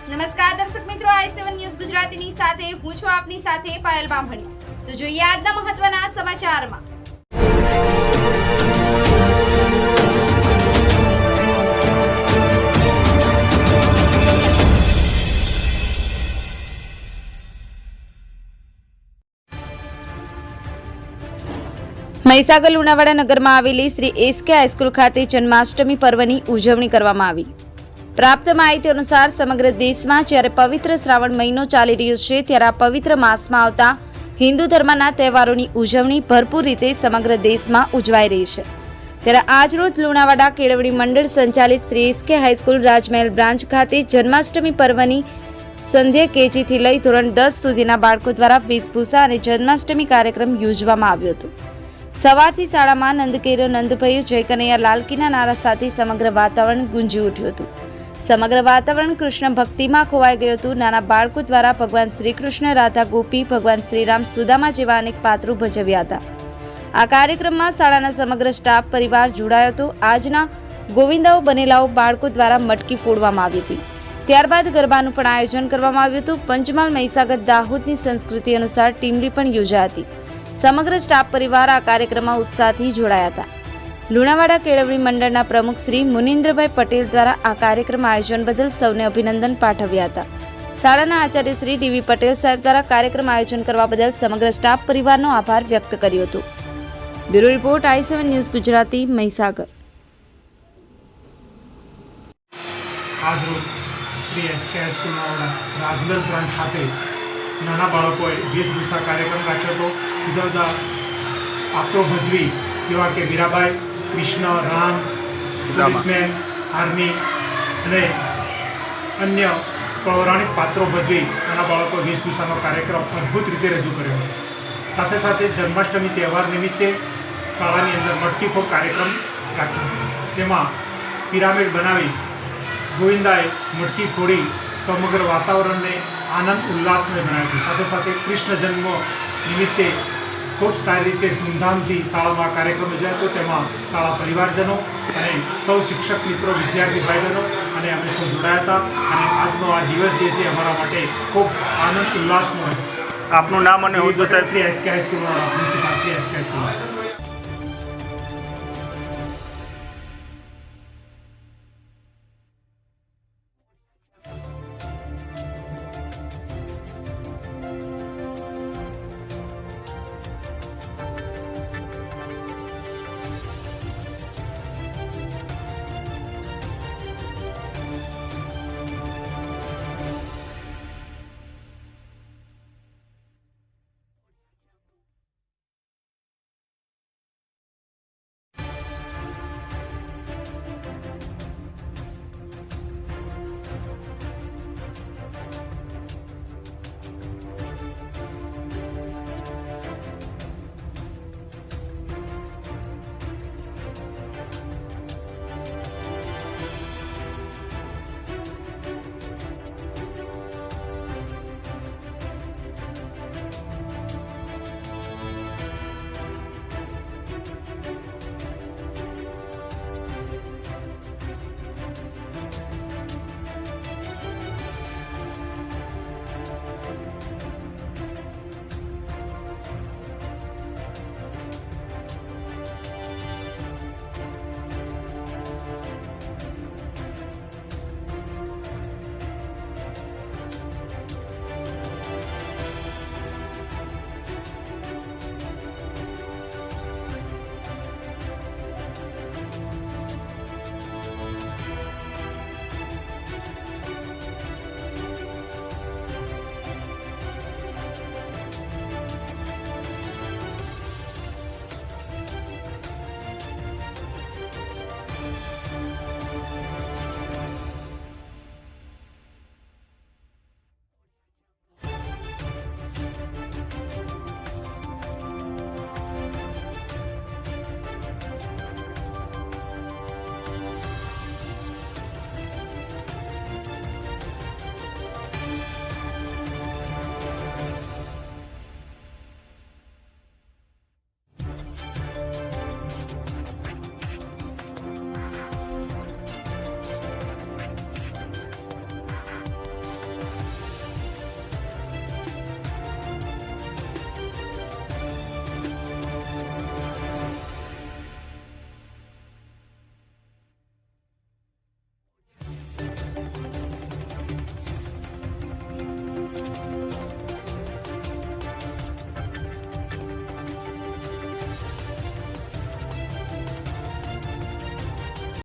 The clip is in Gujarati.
નમસ્કાર દર્શક મિત્રો, i7 ન્યૂઝ ગુજરાતીની સાથે હું છું આપની સાથે પાયલ બામણી। તો જોઈએ આજના મહત્વના સમાચારમાં। મહીસાગર લુણાવાડા નગરમાં આવેલી શ્રી એસકે હાઈસ્કૂલ ખાતે જન્માષ્ટમી પર્વની ઉજવણી કરવામાં આવી। પ્રાપ્ત માહિતી અનુસાર સમગ્ર દેશમાં જ્યારે પવિત્ર શ્રાવણ મહિનો ચાલી રહ્યો છે ત્યારે આ પવિત્ર માસમાં આવતા હિન્દુ ધર્મના તહેવારોની ઉજવણી ભરપૂર રીતે સમગ્ર દેશમાં ઉજવાઈ રહી છે। ત્યારે આજરોજ લુણાવાડા કેળવણી મંડળ સંચાલિત શ્રી એસકે હાઈસ્કૂલ રાજમહેલ બ્રાન્ચ ખાતે જન્માષ્ટમી પર્વની સંધ્યા કેજીથી લઈ ધોરણ 10 સુધીના બાળકો દ્વારા વેશભૂષા અને જન્માષ્ટમી કાર્યક્રમ યોજવામાં આવ્યો હતો। સવારથી શાળામાં નંદકેરો નંદભયો જય કનૈયા લાલકીના નારા સાથે સમગ્ર વાતાવરણ ગુંજી ઉઠ્યું હતું। સમગ્ર વાતાવરણ કૃષ્ણ ભક્તિમાં ખોવાઈ ગયું હતું। નાના બાળકો દ્વારા ભગવાન શ્રી કૃષ્ણ, રાધા ગોપી, ભગવાન શ્રીરામ, સુદામા જેવા અનેક પાત્રો ભજવ્યા હતા। આ કાર્યક્રમમાં શાળાના સમગ્ર સ્ટાફ પરિવાર જોડાયો હતો। આજના ગોવિંદાઓ બનેલાઓ બાળકો દ્વારા મટકી ફોડવામાં આવી હતી। ત્યારબાદ ગરબાનું પણ આયોજન કરવામાં આવ્યું હતું। પંચમહાલ, મહીસાગર, દાહોદની સંસ્કૃતિ અનુસાર ટીમલી પણ યોજાઈ હતી। સમગ્ર સ્ટાફ પરિવાર આ કાર્યક્રમમાં ઉત્સાહથી જોડાયા હતા। લુણાવાડા કેળવણી મંડળના પ્રમુખ શ્રી મુનિન્દ્રભાઈ પટેલ દ્વારા આ કાર્યક્રમ આયોજન બદલ સૌને અભિનંદન પાઠવ્યા હતા। શાળાના આચાર્ય શ્રી ડીવી પટેલ સાહેબ દ્વારા કાર્યક્રમ આયોજન કરવા બદલ સમગ્ર સ્ટાફ પરિવારનો આભાર વ્યક્ત કર્યો હતો। Bureau report, i7 news Gujarati, Mahisagar. આજરોજ શ્રી એસકે હાઈસ્કૂલ રાજમહેલ બ્રાન્ચ ખાતે નાના બાળકોએ વેશભૂષા કાર્યક્રમ રાખ્યો હતો। જુદા જુદા પાત્રો ભજવી જેવા કે મીરાબાઈ, કૃષ્ણ, રામ, પોલીસમેન, આર્મી અને અન્ય પૌરાણિક પાત્રો ભજવી નાના બાળકો વેશભૂષાનો કાર્યક્રમ અદ્ભુત રીતે રજૂ કર્યો હતો। સાથે સાથે જન્માષ્ટમી તહેવાર નિમિત્તે શાળાની અંદર મટકી ફોડ કાર્યક્રમ રાખ્યો। તેમાં પિરામિડ બનાવી ગોવિંદાએ મટકી ફોડી સમગ્ર વાતાવરણને આનંદ ઉલ્લાસમય બનાવ્યું। સાથે સાથે કૃષ્ણ જન્મ નિમિત્તે ખૂબ સારી રીતે ધૂમધામથી શાળામાં કાર્યક્રમ યોજાયો હતો। તેમાં શાળા પરિવારજનો અને સૌ શિક્ષક મિત્રો, વિદ્યાર્થી ભાઈ બહેનો અને અમે સૌ જોડાયા હતા। અને આજનો આ દિવસ જે છે અમારા માટે ખૂબ આનંદ ઉલ્લાસનો હતો। આપનું નામ અને હોદ્દો સાહેબ? શ્રી એસકે હાઈસ્કૂલમાં પ્રિન્સિપાલ શ્રી એસકે હાઈસ્કૂલમાં।